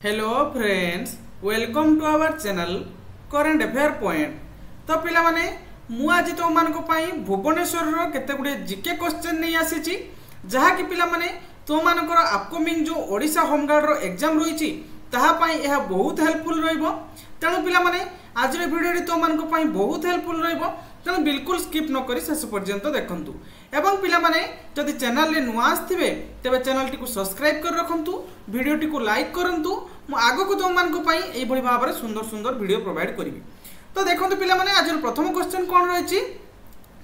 Hello friends, welcome to our channel current affair point. तो पिला माने मु आज तो मानको पई भुवनेश्वर रो केते गुडे जीके क्वेश्चन नहीं आसी जहा कि पिला माने तो मानकर अपकमिंग जो ओडिशा होमगार्ड रो एग्जाम रही ताहा पई यह बहुत हेल्पफुल रहिबो। तेणु पिला माने आज रे वीडियो तो मानको पई बहुत हेल्पफुल रहिबो। तेणु बिल्कुल स्किप न करी शेष पर्यंत देखंतु एवं पिला माने जदि चैनल रे नुआ आस्थिबे तेबे चैनल टी को सब्सक्राइब कर रखंतु, वीडियो टी को लाइक करंतु। मु आगो को तुम मानको पई एई भली भाबरे सुंदर सुंदर वीडियो प्रोवाइड करिवि। तो देखंतु पिला माने आज प्रथम क्वेश्चन कोन रहिछि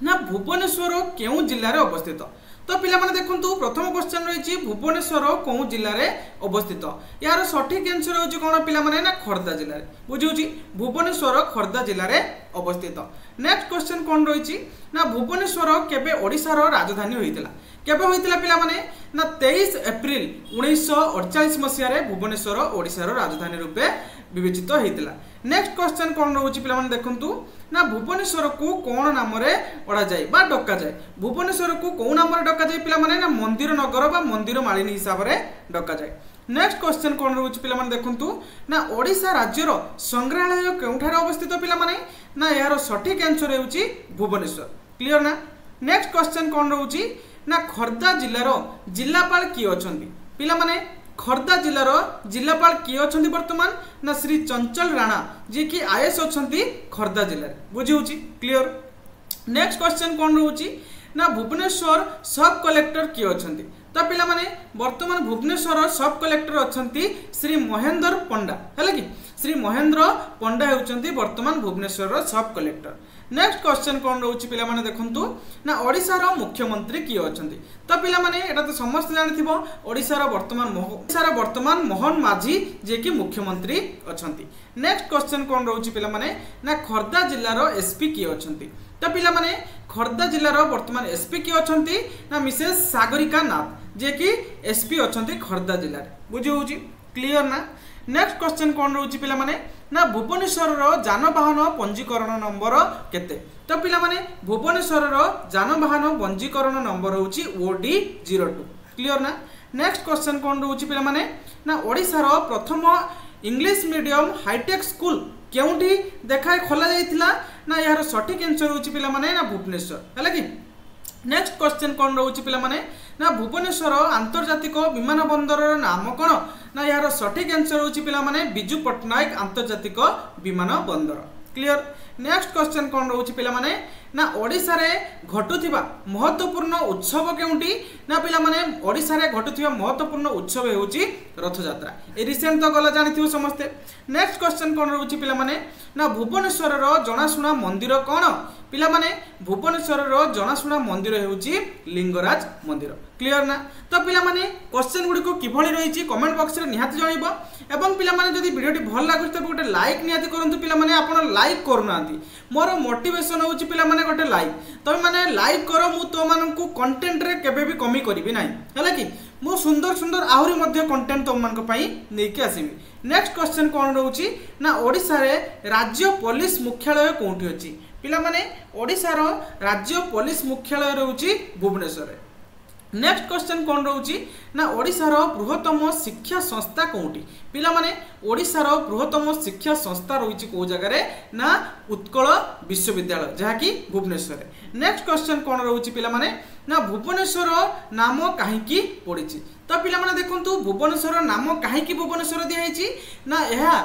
ना भुवनेश्वर केउ जिल्ला रे अवस्थित। तो पिला माने देखंतु प्रथम क्वेश्चन रहिछि भुवनेश्वर कोउ जिल्ला रे अवस्थित। यार सठिक आंसर होछि कोन पिला माने ना खोर्धा जिल्ला रे। बुझिउछि भुवनेश्वर खोर्धा जिल्ला रे अवस्थित। नेक्स्ट क्वेश्चन कोन रहिछि ना भुवनेश्वर केबे ओडिसा रो राजधानी होइतिला। केबे होइतिला पिला माने ना 23 एप्रिल 1948 मसिया रे भुवनेश्वर ओडिसा रो राजधानी रूपे विवेचित होइतिला। नेक्स्ट क्वेश्चन कोन रहउछि पिला माने देखंतु ना भुवनेश्वर को कोन नाम रे ओडा जाय बा डका जाय। भुवनेश्वर को कोन नाम रे डका जाय पिला माने ना मंदिर नगर बा मंदिर मालिनी हिसाब रे डका जाय। नेक्स्ट क्वेश्चन कोन रहउछि पिला माने देखंतु ना ओडिसा राज्य रो संग्रहालय केउठारे अवस्थित पिला माने ना यार सठिक आंसर हेउछि भुवनेश्वर। क्लियर ना। नेक्स्ट क्वेश्चन कोन रहउछि ना खोर्धा जिल्ला रो जिल्लापाल किए अछंती पिला माने खोर्धा जिल्ला रो जिल्लापाल किए अछंती वर्तमान ना श्री चंचल राणा जे कि आईएएस अछंती खोर्धा जिल्ला रे। बुझिउछि क्लियर। नेक्स्ट क्वेश्चन कोन रहउछि ना भुवनेश्वर सब कलेक्टर किए अछंती। तो पिला माने वर्तमान भुवनेश्वर सब कलेक्टर अछंती श्री महेंद्र पंडा हैला कि श्री महेंद्र पंडा हेउचंती वर्तमान भुवनेश्वर रो सब कलेक्टर। नेक्स्ट क्वेश्चन कोन रहउछि पिला माने देखंतु ना ओडिसा रो मुख्यमंत्री किए अछंती। तो पिला माने एटा तो समस्त जानिथिबो ओडिसा रो वर्तमान मोहन माझी जे कि मुख्यमंत्री अछंती। नेक्स्ट क्वेश्चन कोन रहउछि पिला माने ना खोर्धा जिल्ला रो एसपी किए अछंती। तो पिला माने खोर्धा जिल्ला रो वर्तमान एसपी किए अछंती ना मिसेस सागरिका नाथ जे कि एसपी अछंती खोर्धा जिल्ला रे। बुझिउछि क्लियर ना। नेक्स्ट क्वेश्चन कोन रहउछि पिला माने ना भुवनेश्वर रो जानवाहन पंजीकरण नंबर केते। तो पिला माने भुवनेश्वर रो जानवाहन पंजीकरण नंबर होछि OD02। क्लियर ना। नेक्स्ट क्वेश्चन कोन रहउछि पिला माने ना ओडिसा रो प्रथम इंग्लिश मीडियम हाईटेक स्कूल केउठी देखाय खोला जायतिला ना यार सठिक आंसर होछि पिला माने ना भुवनेश्वर हैला कि। नेक्स्ट क्वेश्चन कोन रहउछि पिला माने ना भुवनेश्वर आंतर्जातिक विमान बंदर नाम कोन ना यार सठिक आंसर होछि पिला माने बिजू पटनायक आंतर्जातिक विमान बंदर। क्लियर। नेक्स्ट क्वेश्चन कोन रहउछि पिला माने ना ओडिसा रे घटुथिबा महत्वपूर्ण उत्सव केउठी ना पिला माने ओडिसा रे घटुथिबा महत्वपूर्ण उत्सव हेउछि रथ यात्रा। ए रिसेंट तो गला जानिथिबो समस्ते। नेक्स्ट क्वेश्चन कोन रहउछि पिला माने ना भुवनेश्वर रो जणाशुना मंदिर कोन पिला माने भुवनेश्वर रो जणाशुना मंदिर हेउछि लिंगराज मंदिर। क्लियर ना। तो पिला माने क्वेश्चन गुडी को किभली रहिछि कमेंट बॉक्स रे निहाती जणाइबो एवं पिला माने जदि वीडियो टी भल लागुछि त गोटे लाइक निहाती करंतु। पिला माने आपण लाइक करूनांती मोर मोटिवेशन होछि पिला माने गोटे लाइक तमे माने लाइक करो मु तो माननकु कंटेंट रे केबे भी कमी करिवि नाही हैला कि मु सुंदर सुंदर आहुरी मध्य कंटेंट तो मानक पई नेकी आसीबि। नेक्स्ट क्वेश्चन कोन रहउछि ना ओडिसा रे राज्य पुलिस मुख्यालय कोठी अछि पिला माने ओडिसा रो राज्य पुलिस मुख्यालय रहउछि भुवनेश्वर रे। नेक्स्ट क्वेश्चन कोन रहउछि ना ओडिसा रो बृहत्तम शिक्षा संस्था कोठी पिला माने ओडिसा रो बृहत्तम शिक्षा संस्था रहिछि को जगह रे ना उत्कल विश्वविद्यालय जहा कि भुवनेश्वर रे। नेक्स्ट क्वेश्चन कोन रहउछि पिला माने ना भुवनेश्वर नाम काहेकि पडिछि। तो पिला माने देखंतु भुवनेश्वर नाम काहेकि भुवनेश्वर दिया हिछि ना एहा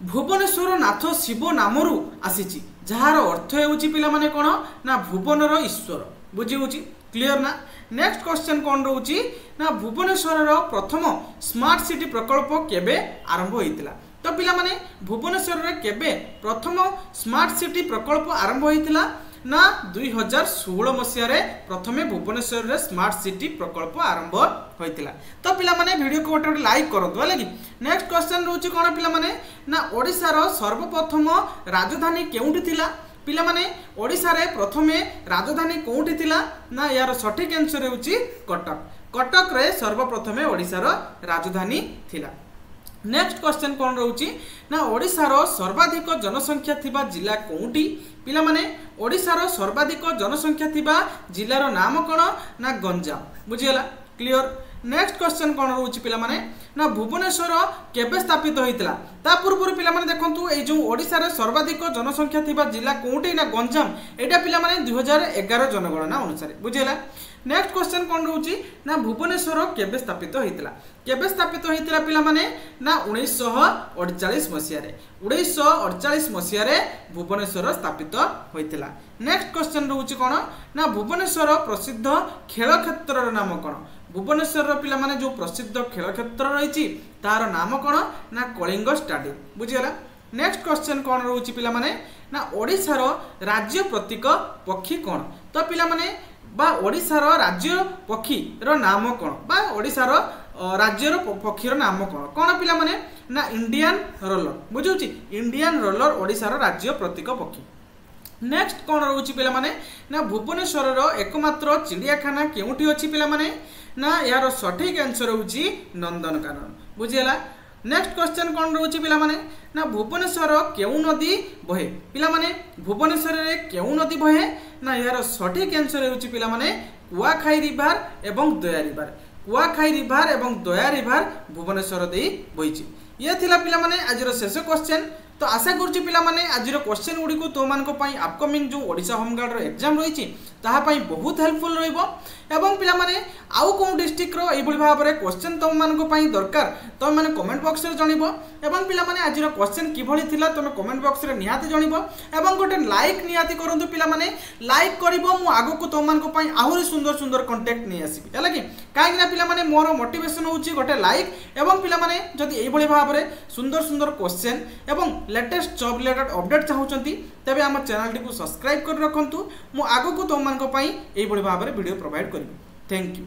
भुवनेश्वर नाथ शिव नामरु आसीछि जहार अर्थ हेउछि पिला माने कोन ना भुवनर ईश्वर। बुझिउछि क्लियर ना। नेक्स्ट क्वेश्चन कोन रहउछि ना भुवनेश्वर रो प्रथम स्मार्ट सिटी प्रकल्प केबे आरंभ होइतिला। तो पिला माने भुवनेश्वर रे केबे प्रथम स्मार्ट सिटी प्रकल्प आरंभ होइतिला ना 2016 मसिया रे प्रथमे भुवनेश्वर रे स्मार्ट सिटी प्रकल्प आरंभ होइतिला। तो पिला माने वीडियो को गोटे लाइक करंतु हैला कि। नेक्स्ट क्वेश्चन रहउछि कोन पिला माने ना ओडिसा रो सर्वप्रथम राजधानी केउठी थिला पिला माने ओडिसा रे प्रथमे राजधानी कोठी थिला ना यार सठिक आंसर हेउछि कटक। कटक रे सर्वप्रथमे ओडिसा रो राजधानी थिला। नेक्स्ट क्वेश्चन कोन रहउछि ना ओडिसा रो सर्वाधिक जनसंख्या थिबा जिला कोठी पिला माने ओडिसा रो सर्वाधिक जनसंख्या थिबा जिल्ला रो नाम कोन ना गंजाम। बुझियला क्लियर। नेक्स्ट क्वेश्चन कौन रोचे पिलामाने ना भुवनेश्वर केबे स्थापित होइतिला ता पूर्व पिलामाने देखंतु ए जो ओडिसा रे सर्वाधिक जनसंख्या थिबा जिला कोउटी ना गंजाम एटा पिलामाने 2011 जनगणना अनुसार बुझिला। नेक्स्ट क्वेश्चन कौन रोचे ना भुवनेश्वर केबे स्थापित होइतिला केबे स्थापित होइतिला पिलामाने ना 1948 मसिया रे 1948 मसिया रे भुवनेश्वर स्थापित होइतिला। नेक्स्ट क्वेश्चन रोचे कोन ना भुवनेश्वर प्रसिद्ध खेल क्षेत्र नाम कोन भुवनेश्वर पिलामाने जो प्रसिद्ध खेल क्षेत्र रही तार नाम कौन ना कलिंग स्टाडियम बुझीगला। नेक्स्ट क्वेश्चन कौन रोचे पिलामाने ना ओडिशार राज्य प्रतीक पक्षी कौन तो पिलामाने बा ओडिशार राज्य पक्षी रो नाम कौन बा ओडिशार राज्यर पक्षीर नाम कौन कौन पिलामाने ना इंडियन रोलर बुझुची इंडियन रोलर ओडिशार राज्य प्रतीक पक्षी। नेक्स्ट कौन रोचे पिलामाने ना भुवनेश्वर एकमात्र चिड़ियाखाना केउठी अछि पिलामाने ना यार सठिक आंसर होची नंदनकानन बुझीगला। नेक्स्ट क्वेश्चन कौन रोचे पिलामाने ना भुवनेश्वर केउ नदी बहे पिलामाने भुवनेश्वर रे केउ नदी बहे ना यार सठिक आंसर होची पिलामाने कुआखाई रिवर एवं दया रिवर कुआखाई रिवर एवं दया रिवर भुवनेश्वर दे बहिची। ये थिला पिलामाने आजिर शेष क्वेश्चन तो आशा करुच्ची पिलामाने आजिर क्वेश्चन गुड़ी को तुम मानक अपकमिंग जो ओडिशा होमगार्ड एग्जाम रही ताहापाई बहुत हेल्पफुल रहिबो एवं पिलामाने आउ कोन डिस्ट्रिक्ट रो एबोली भाबरे क्वेश्चन तुम मानक पई दरकार तुम माने कमेंट बॉक्स रे जणिबो एवं पिलामाने आजिर क्वेश्चन किभली थिला तुम कमेंट बॉक्स रे निहाती जणिबो एवं गोटे लाइक निहाती करंतु पिलामाने लाइक करिवो मु आगो को तुम मानक पई आहुरी सुंदर सुंदर कंटेंट नै आसीबी हला कि काहे ना पिलामाने मोर मोटिवेशन होउची गोटे लाइक एवं पिलामाने जदी एबोली भाबरे सुंदर सुंदर क्वेश्चन एवं लेटेस्ट जॉब रिलेटेड अपडेट चाहूचंती तबे हम चैनल को सब्सक्राइब कर रखंतु मु आगो को तुम मानक पई एबोली भाबरे वीडियो प्रोवाइड करिबी। Thank you.